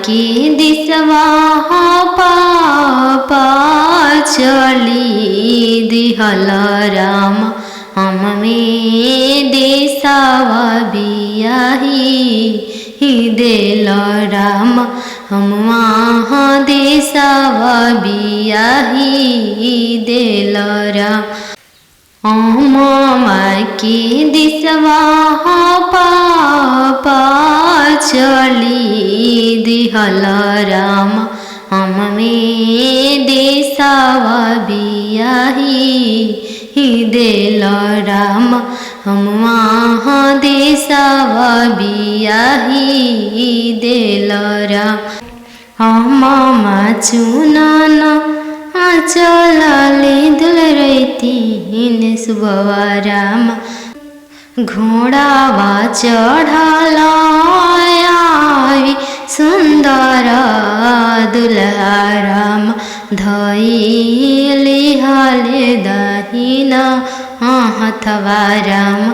की दिसवा पापा चली दिहल राम हम में देसावा बियाही देल राम हम वहाँ देसावा बियाही देल राम की दिसवा पापा चली दिहल राम हम में देसावा बियाही देल राम हम वहाँ देसावा बियाही देल राम हम चुनन चलाले दुल रहीतीन सुबवा राम घोड़ावा चढ़ल सुंदर दुल्हा राम धइली हले दहिना हथवा राम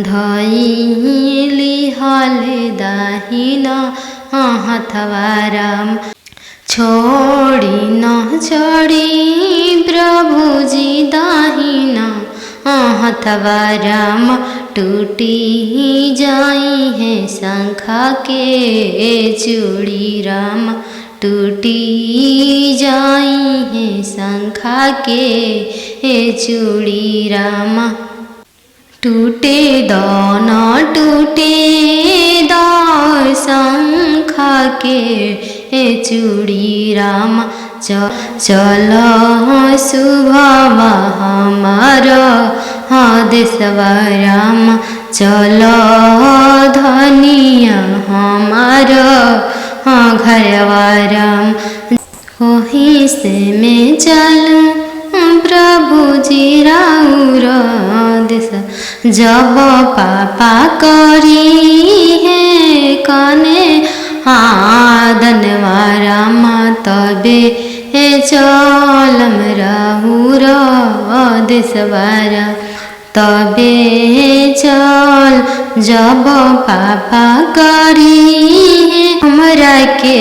धइली हले दहिना हथवा राम छोड़ी न छोड़ी प्रभुजी दाहिना हथवा राम टूटी जाई है शंखा के चूड़ी राम टूटी जाई है शंखा के चूड़ी राम टूटे दान टूटे शंखा के चूड़ी राम चल शुभवा हमार देशवा राम चल धनिया हमार घरवा राम वहीं से मैं चलूँ प्रभुजी राउर देश जब पापा करी है कने धनवा राम तबे चलम राउर देशवारा तबे चल जब पापा करी हमरा के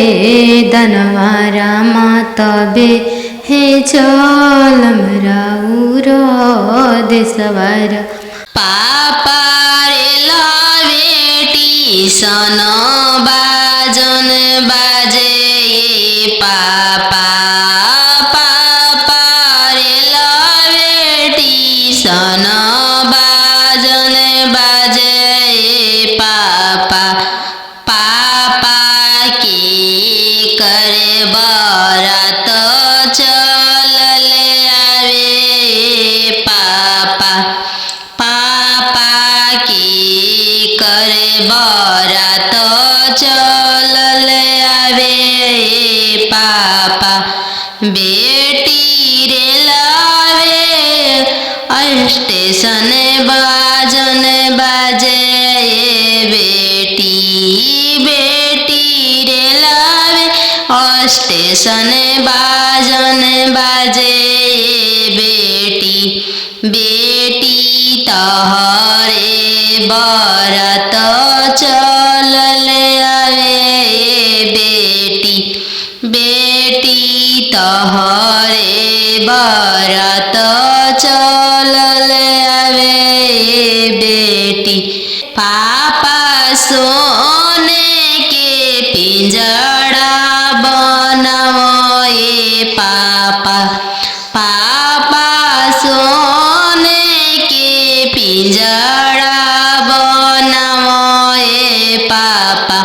दनवा राम तबे चलम राउर देशवारा पापा रे बेटी सन बाजन बाजे पापा पापा रे बेटी सन बाजन बाजे पापा पापा की करे बरात चल आवे पापा पापा की करे बरात चल आवे पापा बेटी रे लावे स्टेशन बाजन बाजे बेटी बेटी रे लावे स्टेशन बाजन बाजे बेटी बेटी तहरे बरात चल आवे बेटी बेटी तहरे बरात चल आवे बेटी पापा सोने के पिंजड़ा बनाओ पापा पापा सोने के पिंजड़ा बनाओ पापा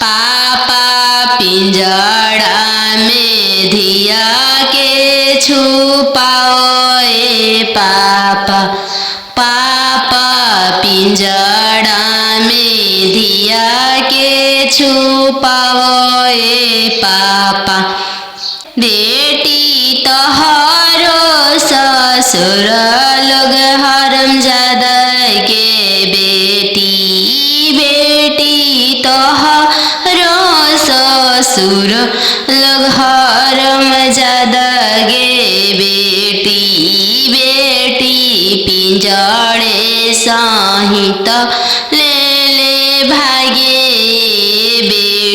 पापा पिंजड़ा में धिया के छुपाओ पापा पापा पिंजड़ा में धिया के छुपाओ पापा बेटी तोहरो ससुर लोग हरमजादा के बेटी बेटी तोहरो ससुर लोग हरमजादा गे बेटी बेटी पिंजड़े साहित ले ले भागे बेटी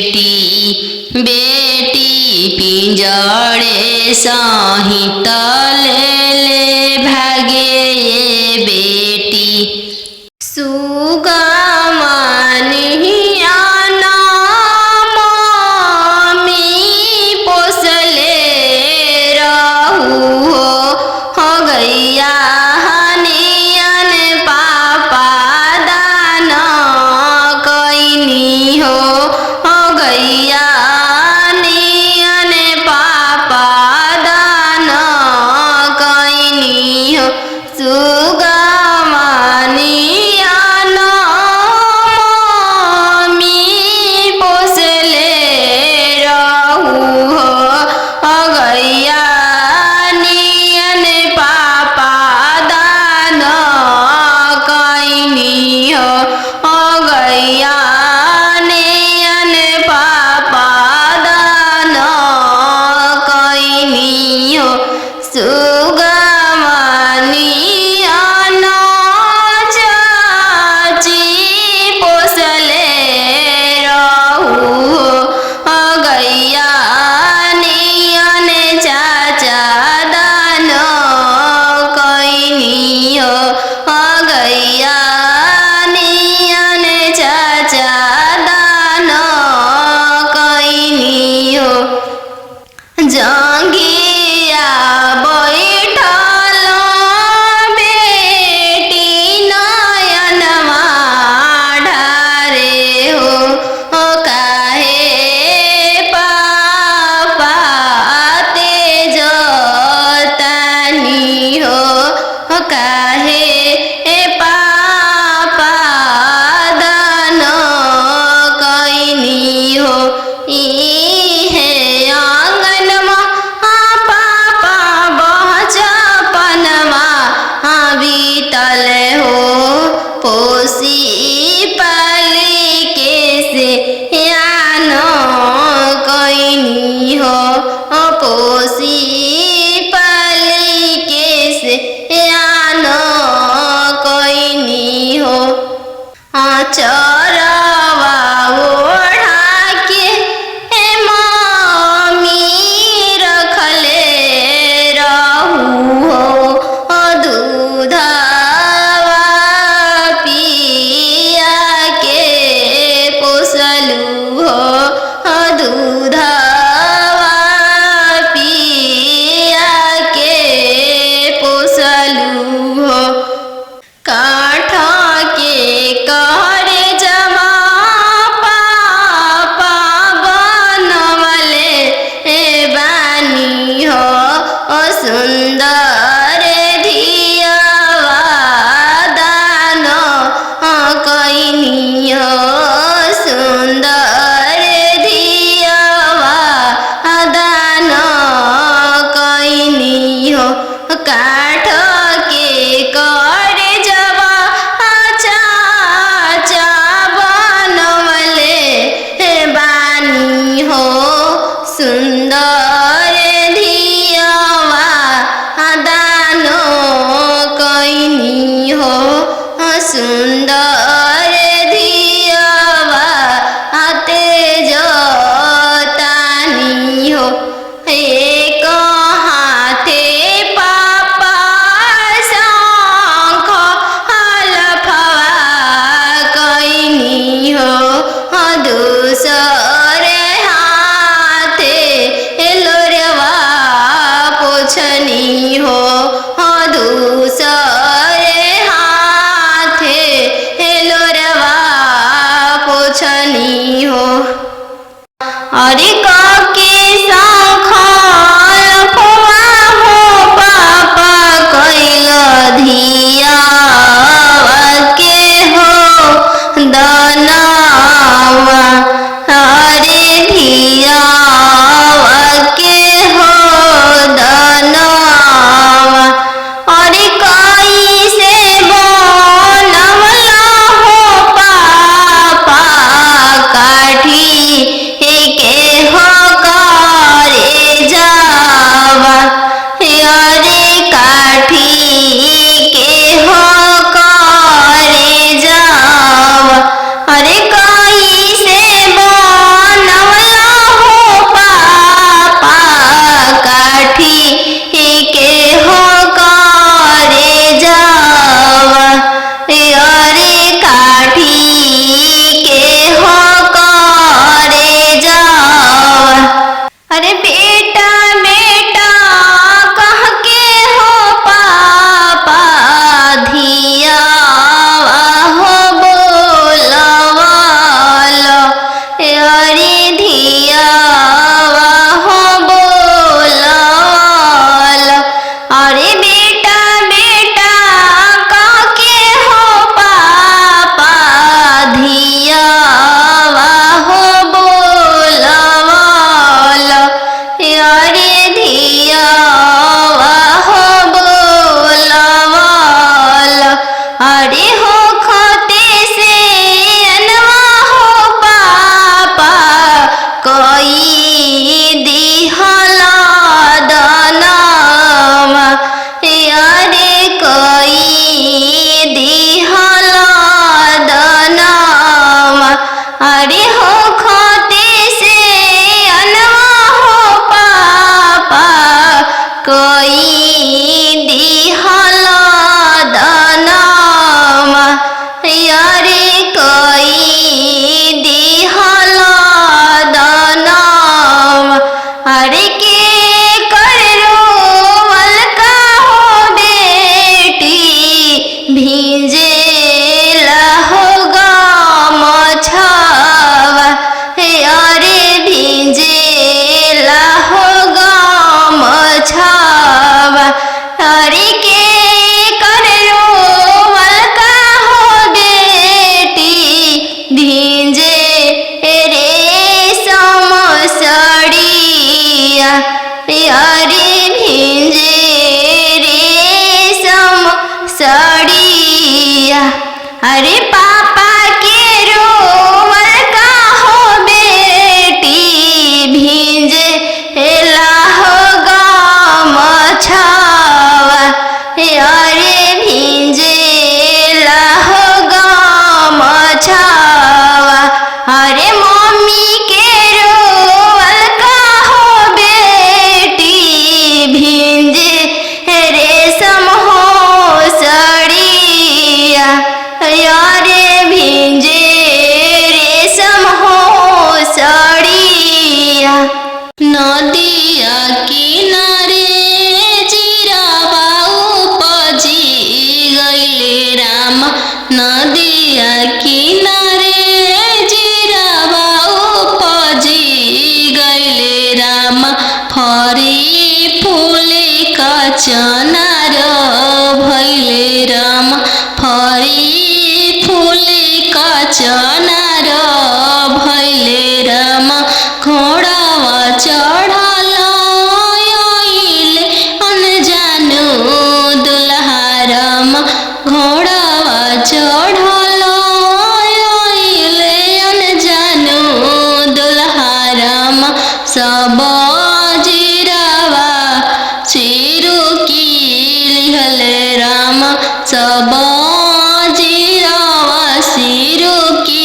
पिंजड़े सहित ले ले भागे ये बेटी। सुगमनिया नाम मी पोसले रहू हो गैया हनियन पापा दान कैनी हो गैया नियन पापा दान कैनी हो। सुगमनिया नाम मी पोसले रहू हो गैया नियन पापा दान कैनी हो गैया नियन पापा दान कैनी हो। सुगमनिया चाची पोसले रहू हो गैया नियन चाचा दान कैनी हो गैया नियन चाचा दान कैनी हो। जंगिया बैठल बेटी नयनमा ढारे हो काहे पापा तेज तानी हो काहे पापा दान कैनी हो। इहे आंगनमा पापा बचपनमा बीतल हो पोसी पाली के से यान कैनी हो पोसी पाली के से यान कैनी हो। चरवा ओढ़ा के मम्मी रखले रहू हो दूधवा पिया के पोसलू हो दूधवा पिया के पोसलू हो। काठ के कहरे जमा पापा बनवले बानी हो सुंदर धियावा दान कैनी हो सुंदर धियावा दान कैनी हो। काठ के करे जवा चाचा बनवले बानी हो सुंदर धियावा दान कैनी हो सुंदर धियावा तेज तानी हो। एक हाथे पापा शंख हलफवा कैनी हो दूसरे हाथे लोरवा पोछनी हो दूसरे हाथे लोरवा पोछनी हो। अरे के शंख हलफवा हो पापा कैल धियावा के हो दनावा अरे धियावा के हो दनावा। अरे कैसे बनवला हो पापा काठी के हो नदिया किनारे जिरावा उपजी गइले राम नदिया किनारे जिरावा उपजी गइले राम फरी फूले कचनार भइले राम फरी फूले कचनार भइले राम घोडावा चढल आइले अनजानु दुल्हा राम घोडावा चढल आइले अनजानु दुल्हा राम सब जिरावा चिरुकी लिहले राम सब जिरावा सिरुकी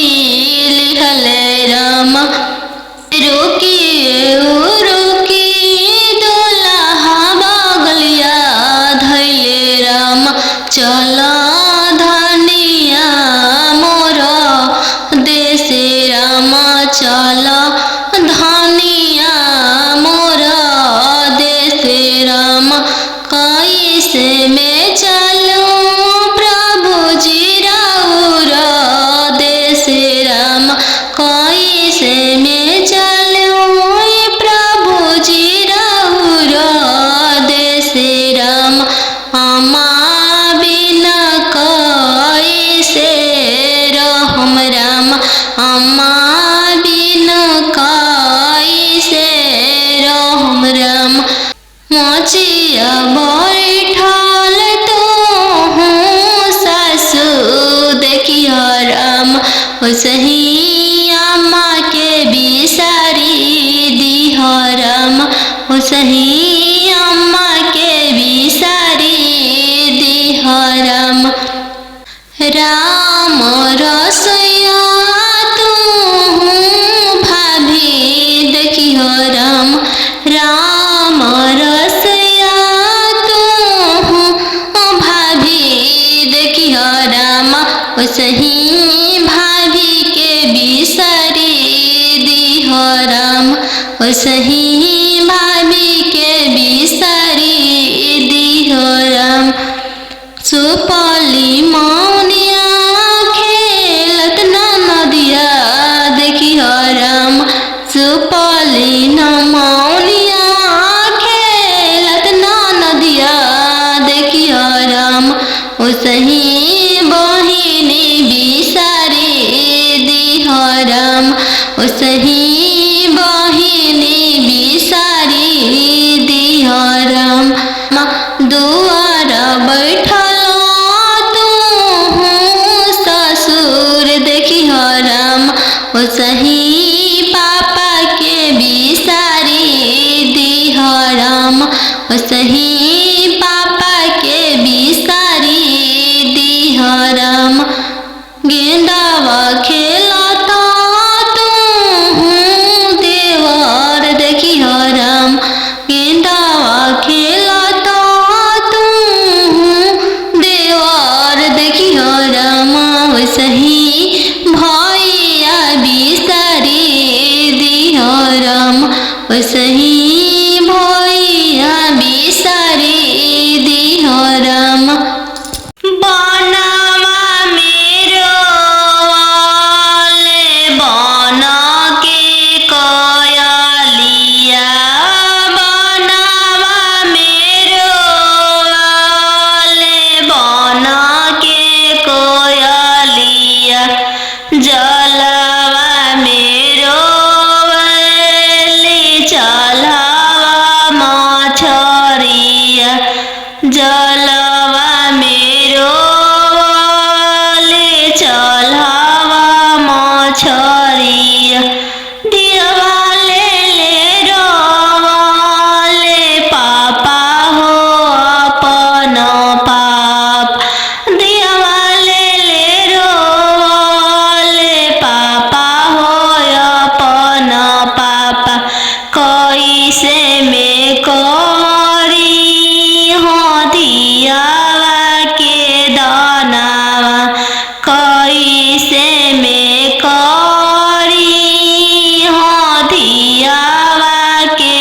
लिहले राम रुकी रुकी दुल्हा बगलिया धैले राम चल धनिया मोर देशे राम चल धनिया मोर देशे राम कैसे में चलूं प्रभु जी राउर देशे राम कैसे में चलूं प्रभु जी राउर देशे राम अम्मा बिना कैसे रहम राम अम्मा बिना कैसे रहम राम मोचिया बैठल तो हूँ सासु देखियो राम ओसही अम्मा के बिसारी दिह राम ओसही अम्मा के बिसारी दिह राम राम रसोइया तू भाभी देखियो राम राम रसोइया तू भाभी देखियो राम ओसही भाभी के बिसारी दिह राम ओसही भाभी के बिसारी दिह राम सुपली मौनिया खेलत नदिया देखियो राम सुपली मौनिया खेलत नदिया देखियो राम ओसही बहिनी बिसारी दिह राम ओसही बहिनी बिसारी दिह राम दुआर बैठल तू ससुर देखियो राम ओसही पापा के बिसारी दिह राम ओसही पापा के बिसारी दिह राम गेंदावा खेलता तू देवर देखियो राम गेंदावा खेलता तू देवर देखियो राम ओसही भैया बिसारी दिह राम ओसही भैया बिसारी दिह राम बनवा मेरो वाले बन के कयलिया बनवा मेरो वाले बन के कोयलिया जलवा मेरो वाले चलवा मछरिया जलवा मेरो वाले चलवा मछरिया दिवाले ले रोवाले पापा हो अपन पाप दिवाले ले रोवाले पापा हो अपन पापा कैसे में करी हो दियावा के दानावा कैसे में करी हो दियावा के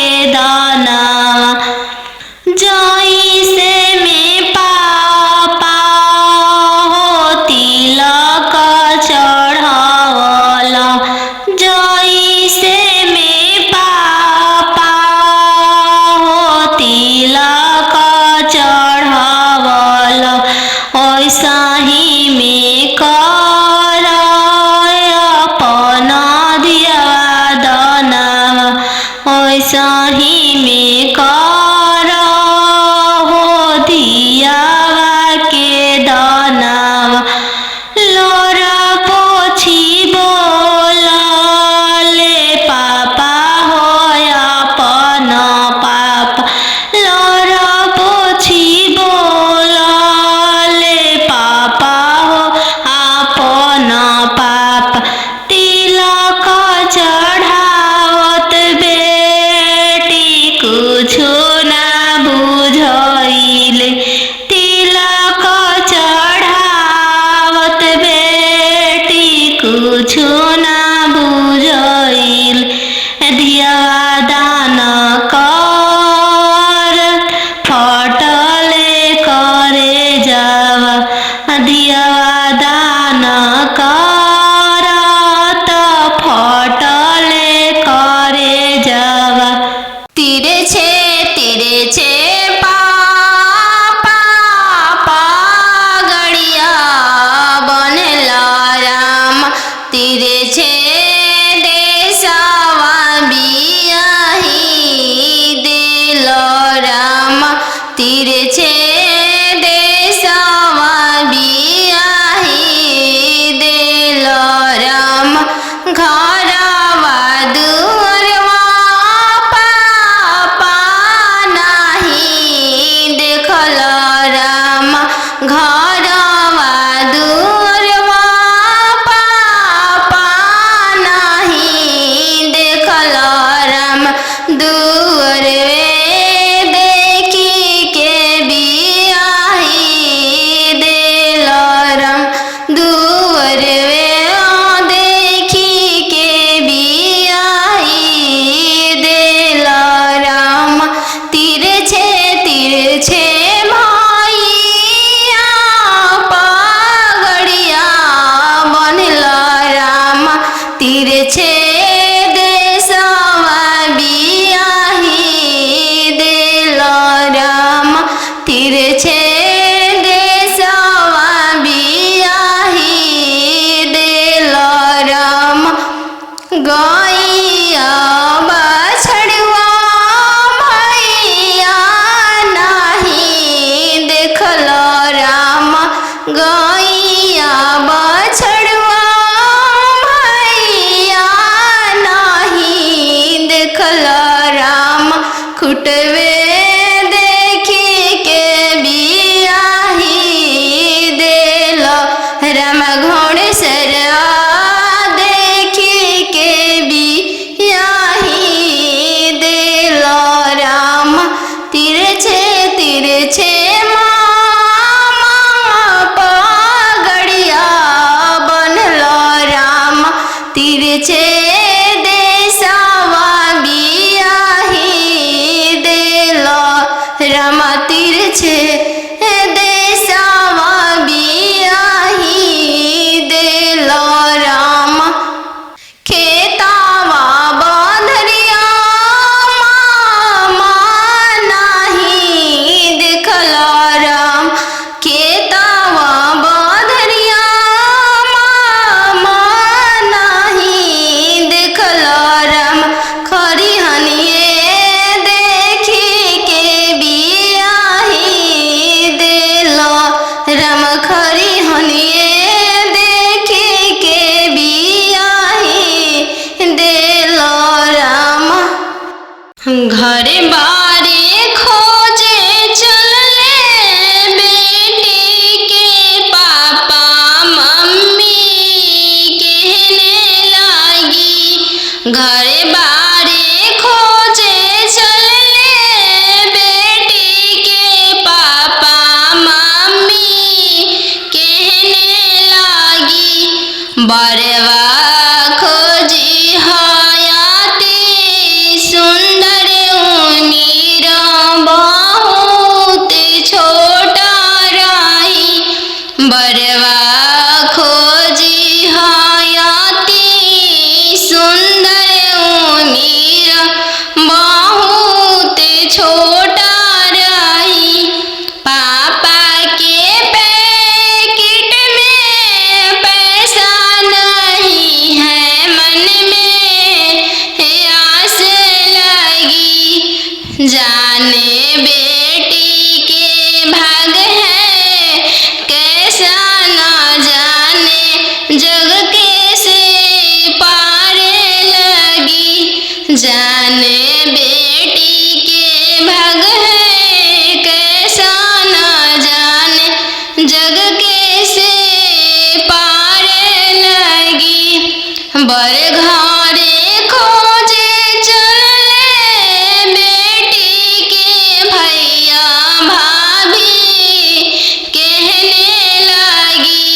घर बारे खोजे चलले बेटी के पापा मम्मी कहने लगी। घर बारे खोजे चलले बेटी के पापा मम्मी कहने लगी। बरवा खोजी हयाती सुंदर उमीर बहुत छोटा रही। बरवा खोजी हयाती सुंदर उमीर बहुत छोटा रही। पापा के पैकेट में पैसा नहीं है, मन में आस लगी। जाने बेटी के भाग है कैसा न जाने, जग कैसे पार लगी। जाने बेटी के भाग है कैसा न जाने, जग कैसे पार लगी। बर घरे खोजे चलले बेटी के भैया भाभी कहने लगी।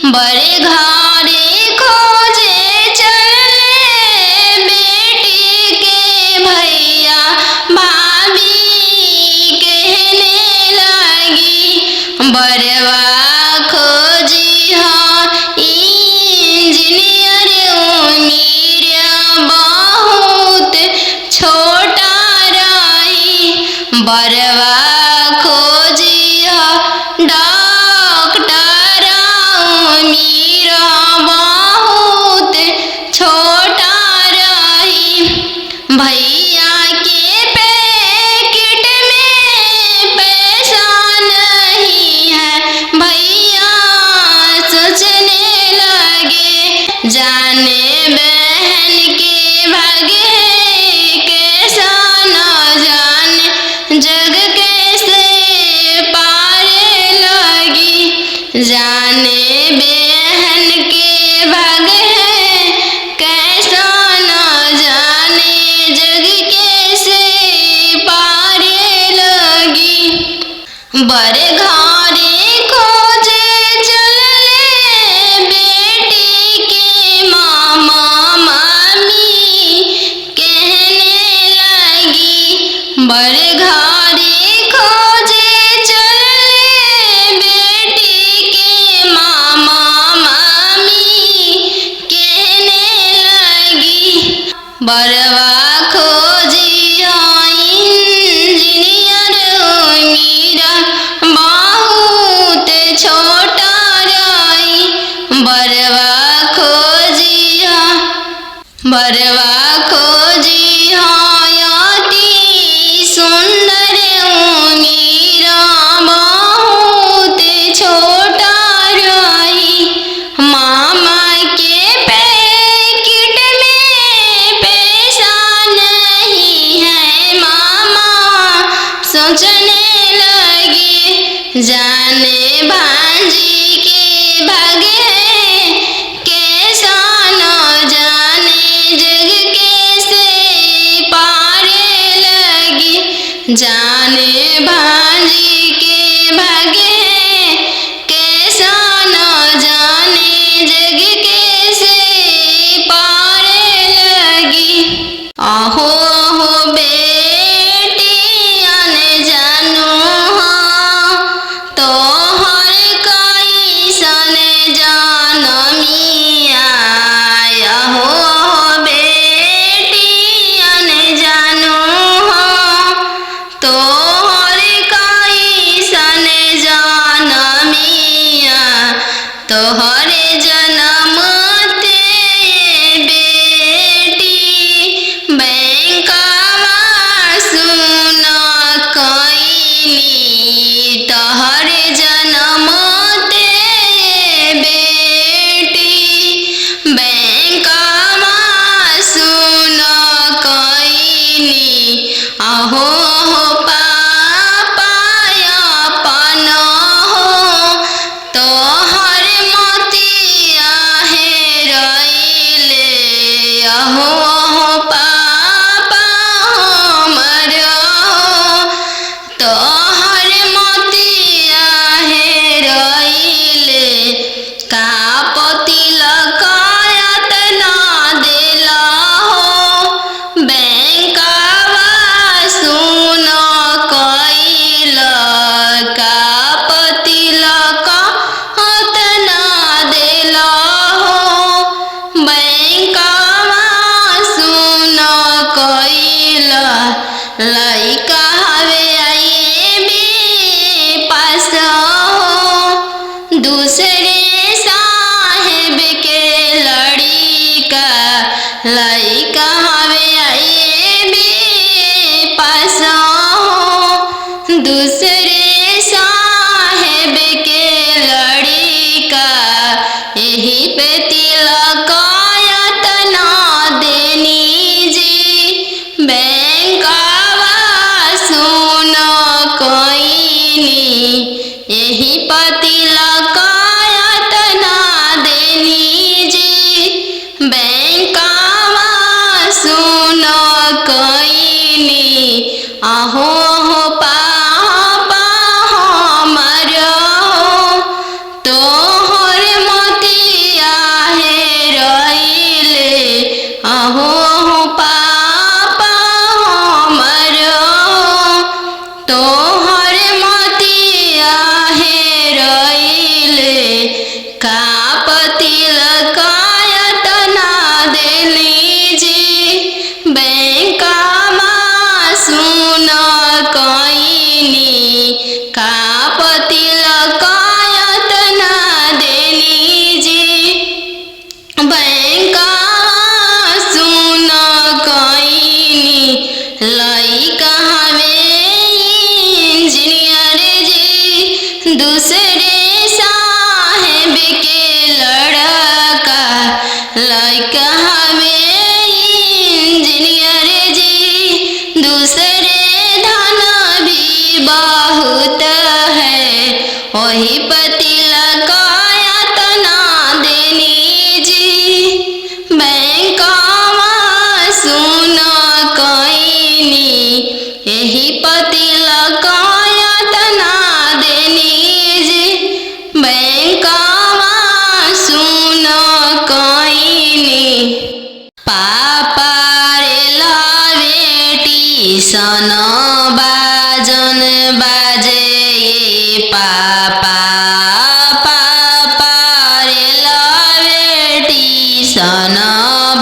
बर घरे खोजे चलले बेटी के भैया भाभी कहने लगी। बरवा खोजी इंजीनियर उमीर बहुत छोटा रही। बरवा खोजी डॉक्टर उमीर बहुत छोटा रही। भैया के पैकेट में पैसा नहीं है, भैया सोचने लगे। जाने बहन के भाग्य कैसा न जाने, जग कैसे पार लगी। जाने बहन के भाग्य कैसा न जाने, जग कैसे पार लगी। बर घरे खोजे चलले बेटी के मामा मामी कहने लगी। बर घरे खोजे चलले बेटी के मामा मामी कहने लगी। बरवा खोजी इंजीनियर उमीर बहुत छोटा रही। बरवा खोजी हयाती सुंदर उमीर बहुत छोटा रही। मामा के पैकेट में पैसा नहीं है, मामा सोचने लगे। जाने भांजी के भाग्य कैसा न जाने, जग कैसे पार लगी। जाने भांजी के भाग्य कैसा न जाने, जग कैसे पार लगी। आहो आहो बेटिया ने जानू हाँ, तो हर कैसन जानमिया। आहो आहो बेटिया ने जानू हाँ, तो हर कैसन जानमिया। तोहरे जन्म ते बेटी बैंकवा सुन कईनी। तोहरे जन्म ते बेटी बैंकवा सुन कईनी। लइका हवे आए बे पासा दूसरे साहेब के लड़िका यही पे तिलकायत ना देनी जी बैंकावा सुन कोइनी यही पे तिलकायत ना देनी जी बैंकावा सुन कोइनी आहो हो पापा हमरो तोहर मोतिया है रइले आहो हो पापा हमरो तोहर मोतिया है रइले का तिलकायत ना देनी जी बैंकावा सुन कोइनी का तिलकायत ना देनी जी बैंकावा सुन कोइनी लइका हवे इंजीनियर जी दूसरे साहेब के लड़का लइका हवे इंजीनियर जी दूसरे धन भी बहुत है वही पे तिलकायत ना देनी जी बैंकावा सुन कोइनी यही पे तिलकायत ना देनी जी बैंकावा सुन कोइनी पापा रे लावे सन बाजन बाजे पापा पापा रे लावे सन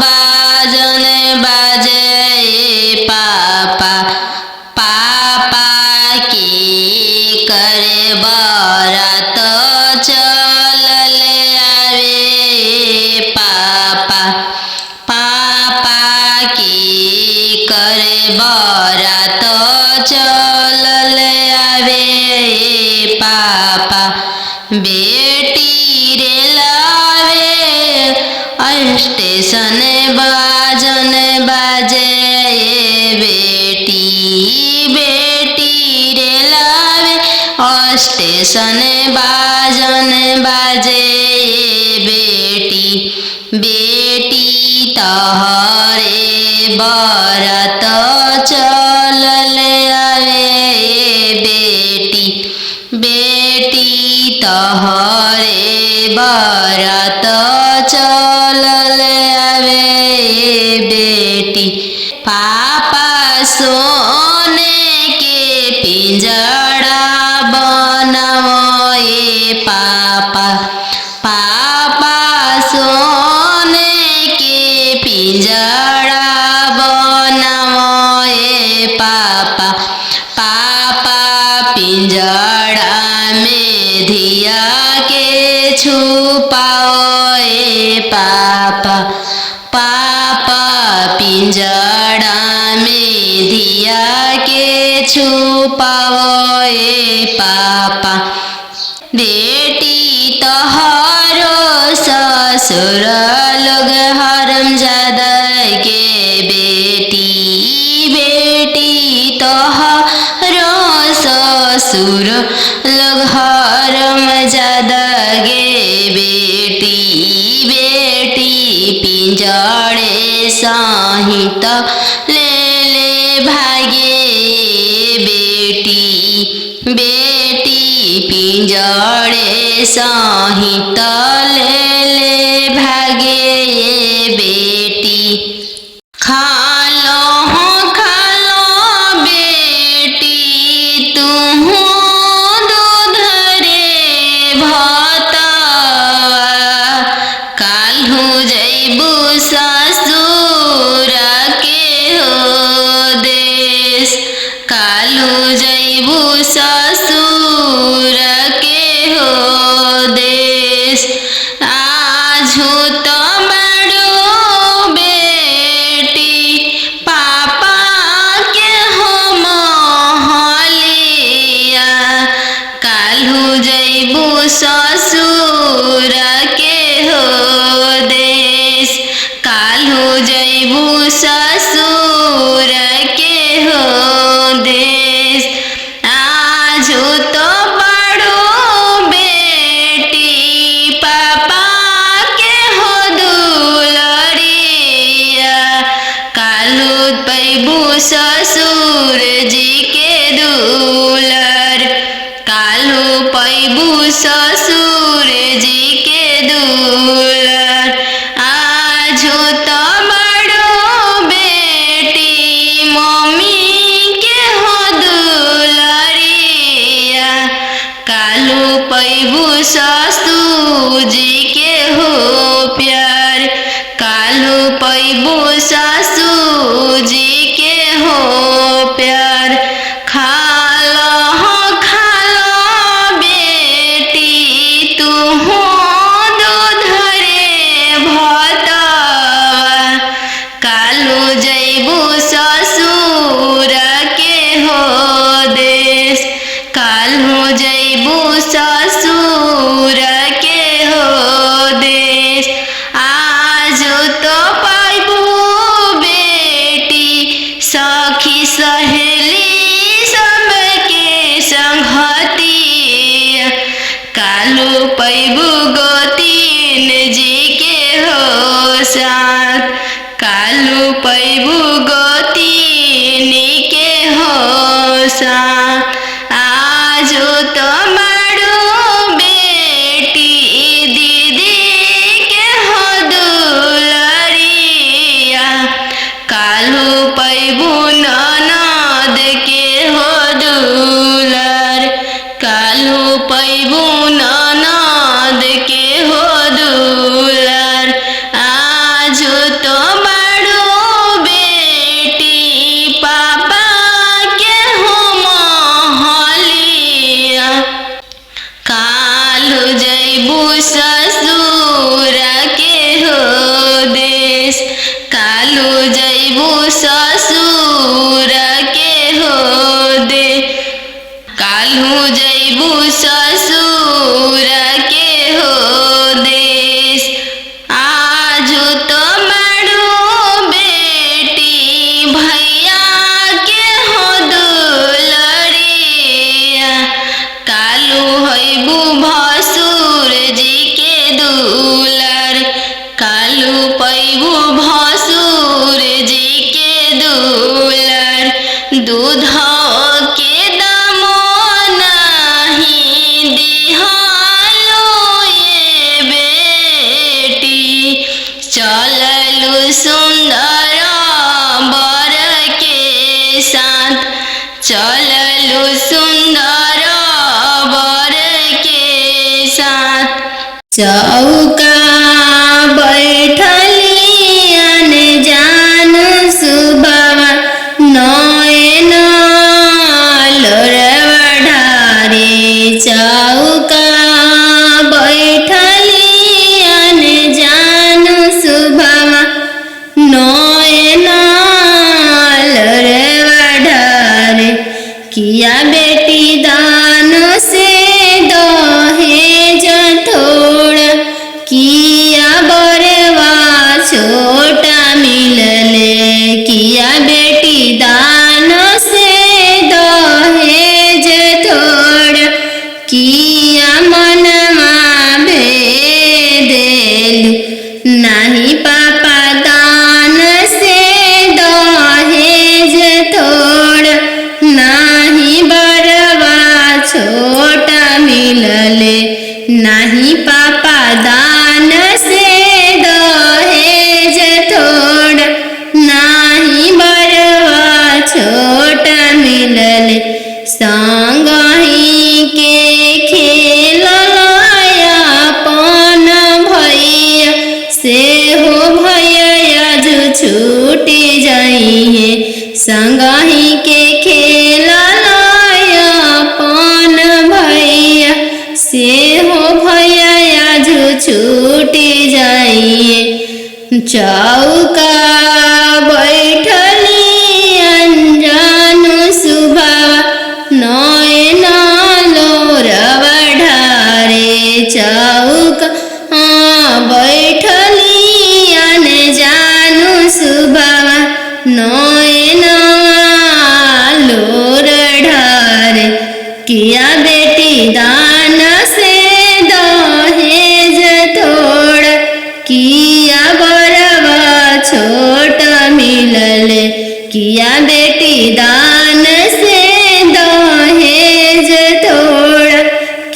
बाजन बाजे पापा पापा की करे बरात चल आवे पापा पापा की करे बरात चल आवे पापा बेटी रे लावे स्टेशन बाजन बाजे बेटी बेटी रे लावे स्टेशन बाजन बाजे बेटी बेटी तोहरे बरात चल आवे बेटी बेटी तोहरे बरात चल आवे बेटी पापा सोने के पिंजड़ा बनाओ पापा पापा सोने के पिंजड़ा बनाओ पापा पापा पिंजड़ा में धिया के छुपाओ पापा पापा पिंजड़ा में धिया के छुपाओ पापा बेटी तोहरो ससुर लोग हरामजादा के बेटी बेटी तोहरो ससुर लोग हरामजादा गे बेटी बेटी पिंजड़े सहित ले भागे बेटी बेटी पिंजड़े सहित ले भागे बेटी खालो बेटी तुम दूध रे भातवा काल्हू जैबू ससुर के हो देश काल्हू जैबू ससुर के हो देश आजू तो बड़ो बेटी ससुर के हो देश। आजो तो बड़ो बेटी पापा के हो दुलरिया, कालू पैबू ससुर जी के दुलर, कालू पैबू ससुर जी के दुलर। आजो तो बड़ो बेटी मम्मी के हो दुलरिया, कालू पैबू ससुर जी के हो प्यार, कालू पैबू ससुर जी के हो प्यार। खालो बेटी तू हो दूध रे भतवा, कालू जैबू ससुर के हो देश, कालू जैबू ससुर के हो देश। आजो तो पैबू बेटी सखी सहेली सबके संगतिया, कालू पैबू गोतीन जी के हो साथ, कालू पैबू गोतीन के हो साथ। आजो तो बड़ो बेटी दीदी के हो दुलरिया, कालू पैबू ननद के हो दुलर, कालू पैबू ननद के हो दुलर। आजो तो बड़ो बेटी पापा के हो महलिया, कालू जैबू ससुर के हो देश, कालू जैबू ससुर के हो दे, कालू जैबू ससुर के हो देश। आजो तो बड़ो बेटी भैया के हो दुलरिया, कालू हैबू भसुर जी के दुलर, कालू पैबू भसुर जी के दुलर। दूध के दामो नहीं दिहालो ये बेटी, चललू सुंदर बर के साथ, चललू सुंदर बर के साथ। चौका बैठली अन जान सुबवा, नयन लोरवा ढारे। चौका बैठली अन जान सुबवा, नयन लोरवा ढारे। किया बेटी दान से दहेज थोड़ा, किया बरवा छोटा मिलले। किया बेटी दान से दहेज थोड़ा, किया मनमा भेदेलू। नहीं पापा दान से दहेज थोड़ा, नहीं बरवा छोटा मिलले। नहीं पापा दान से दहेज थोड़ा, नहीं बरवा छोटा मिलले। संगही के खेलया अपन भैया से हो भैया जो छूटी जाइए। संगही के खेलया अपन भैया से हो भैया जो छूटी जाइए। चौका बैठली अंजान सुबह, नयन लोरवा ढारे। चौका बैठली अनजान सुबह, नयना लोर ढारे किया बेटी दान से दहेज थोड़ा किया बरवा छोट मिलले किया बेटी दान से दहेज थोड़ा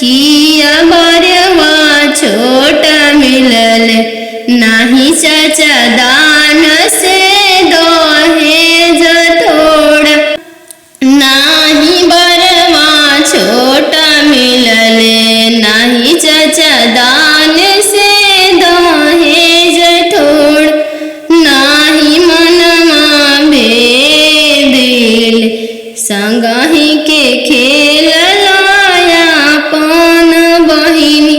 किया बरवा छोट मिलले नाही चाचा दान से दहेज थोड़ा नाही बरवा छोटा मिलले नाही चाचा दान से दहेज थोड़ नाही मनवा भेदिल संगही के खेल लाया पान बहिनी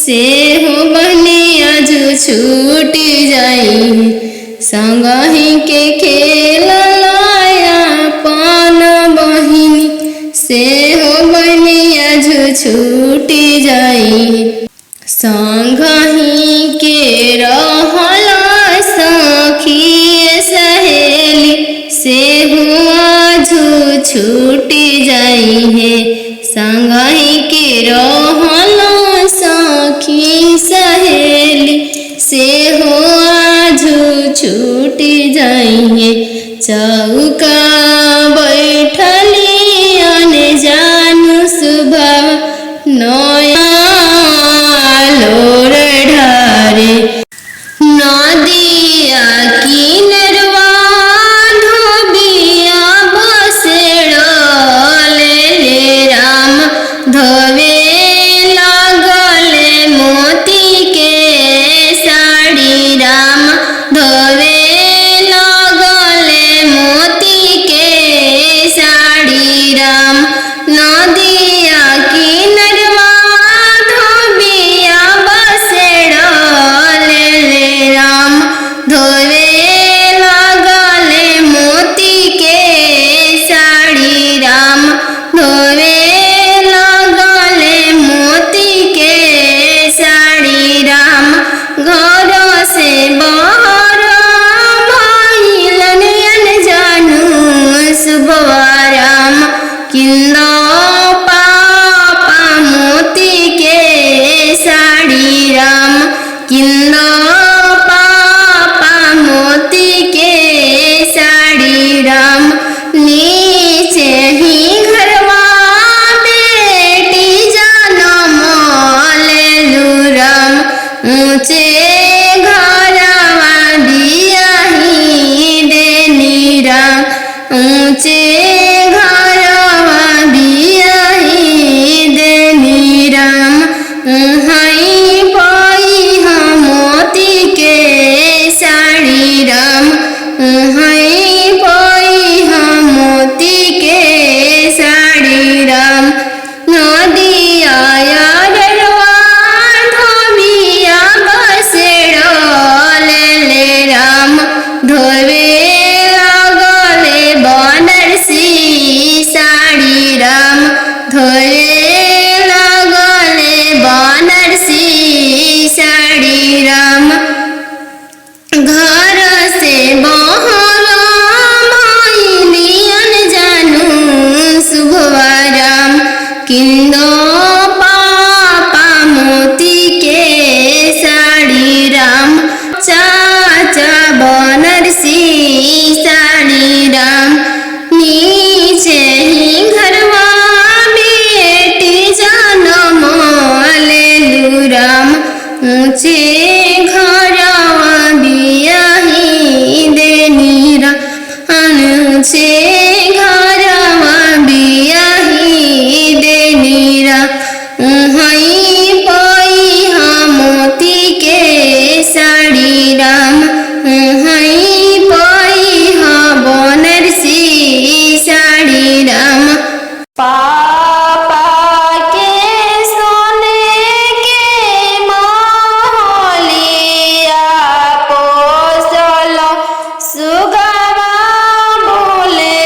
से हो बहनी आज छूट जाई संगही के खेल लाया पान बहिनी से हो बहनी आज छूट जाई संगही के रहला सखी सहेली से हो आज छूट जाई है संगही के रहला सखी सहेली से हो आज छूट जाइए चौका बैठली अने जानू सुबह नया लोर ढारे नदिया किनरवा धोबिया बसेड़ले ले राम धोवे लागले मोती के साड़ी राम धोवे लागले मोती के साड़ी राम नदिया किनरवा धोबिया बसेड़ले ले राम धोवे लागले मोती के साड़ी राम धोवे लागले मोती के साड़ी राम घर से बाहर भइलन जानू सुबह राम किंदा पापा मोती के साड़ी राम किंदा पापा मोती के साड़ी राम नीचे ही घरवा बेटी जनम लेलू राम ऊंचे घरवा बियाही देनी राम ऊंचे घरवा बियाही देनी राम हई पाई मोती के साड़ी राम हई पाई मोती के साड़ी राम नदिया यारवा धोबिया बसेड़ले ले राम धोवे लागले बनारसी साड़ी राम धोवे लागले बनारसी साड़ी राम घर से बाहर भइलियन जानू सुबह राम किंदो पापा मोती के साड़ी राम चाचा बनारसी साड़ी राम नीचे ही घरवा बेटी जनम लेलू राम ऊंचे घरवा बियाही देनी राम ऊंचे घरवा बियाही देनी राम हई पाई मोती के साड़ी राम हई पाई बनारसी साड़ी राम पापा के सोने के महलिया पोसल सुगवा बोले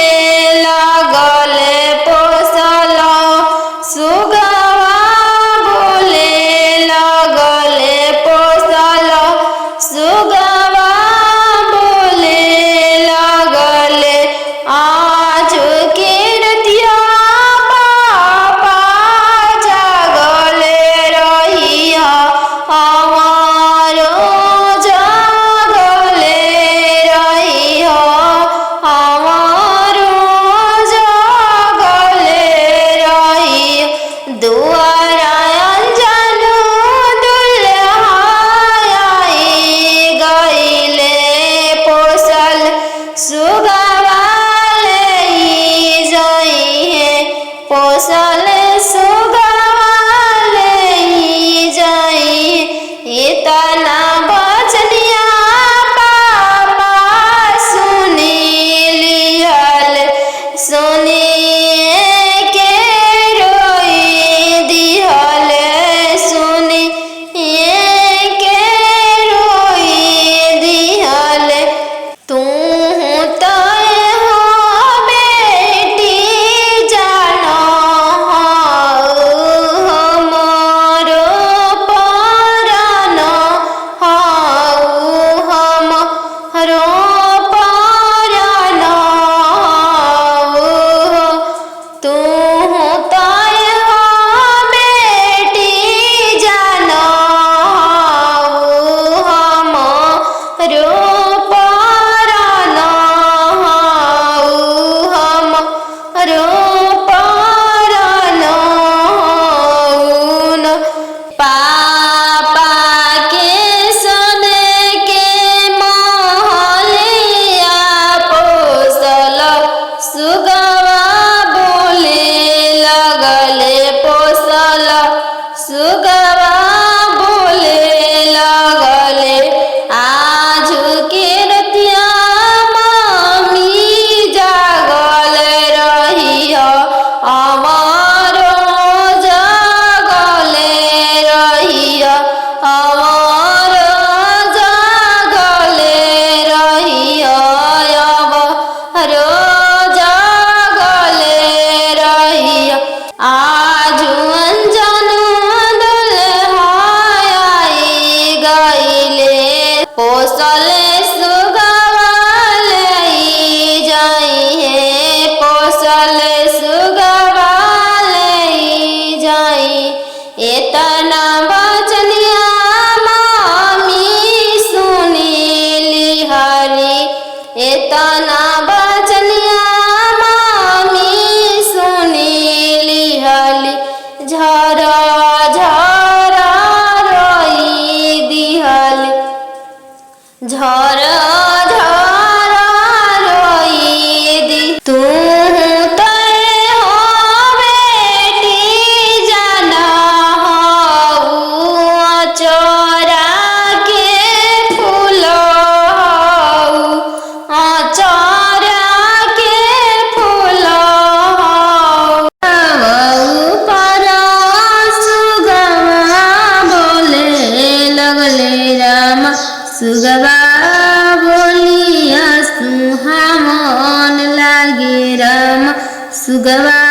सुगवा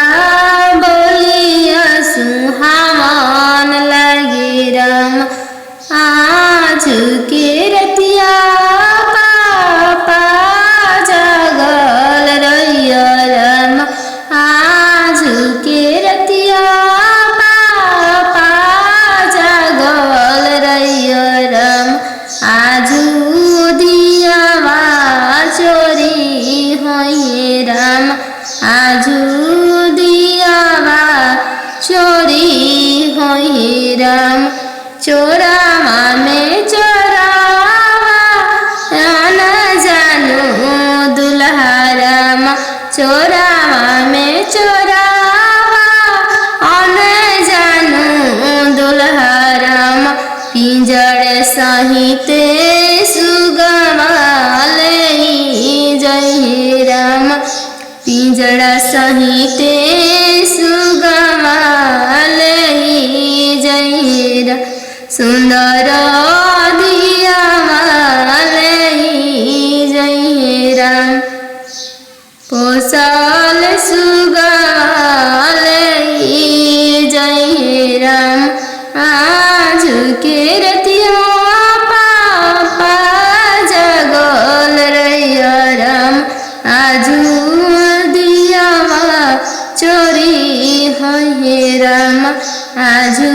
बोलिया सुहावन लगे राम आज के रतिया पापा जगल रहिया राम आज के रतिया पापा जगल रहिया राम आजू दियावा चोरी होइए राम आजू दियावा चोरी होइए राम चोरावा में चोरावा न जानू दुल्हा राम चोरावा में चोरावा न जानू दुल्हा राम पिंजड़ सहित सुगवा ले जय राम पिंजड़ा सहित सुगवा ले जय राम सुंदर दियावा ले जय राम पोसल सुगवा ले जय राम आज के रतिया पापा जगल रहिया राम आजू दियावा चोरी होइए राम आजू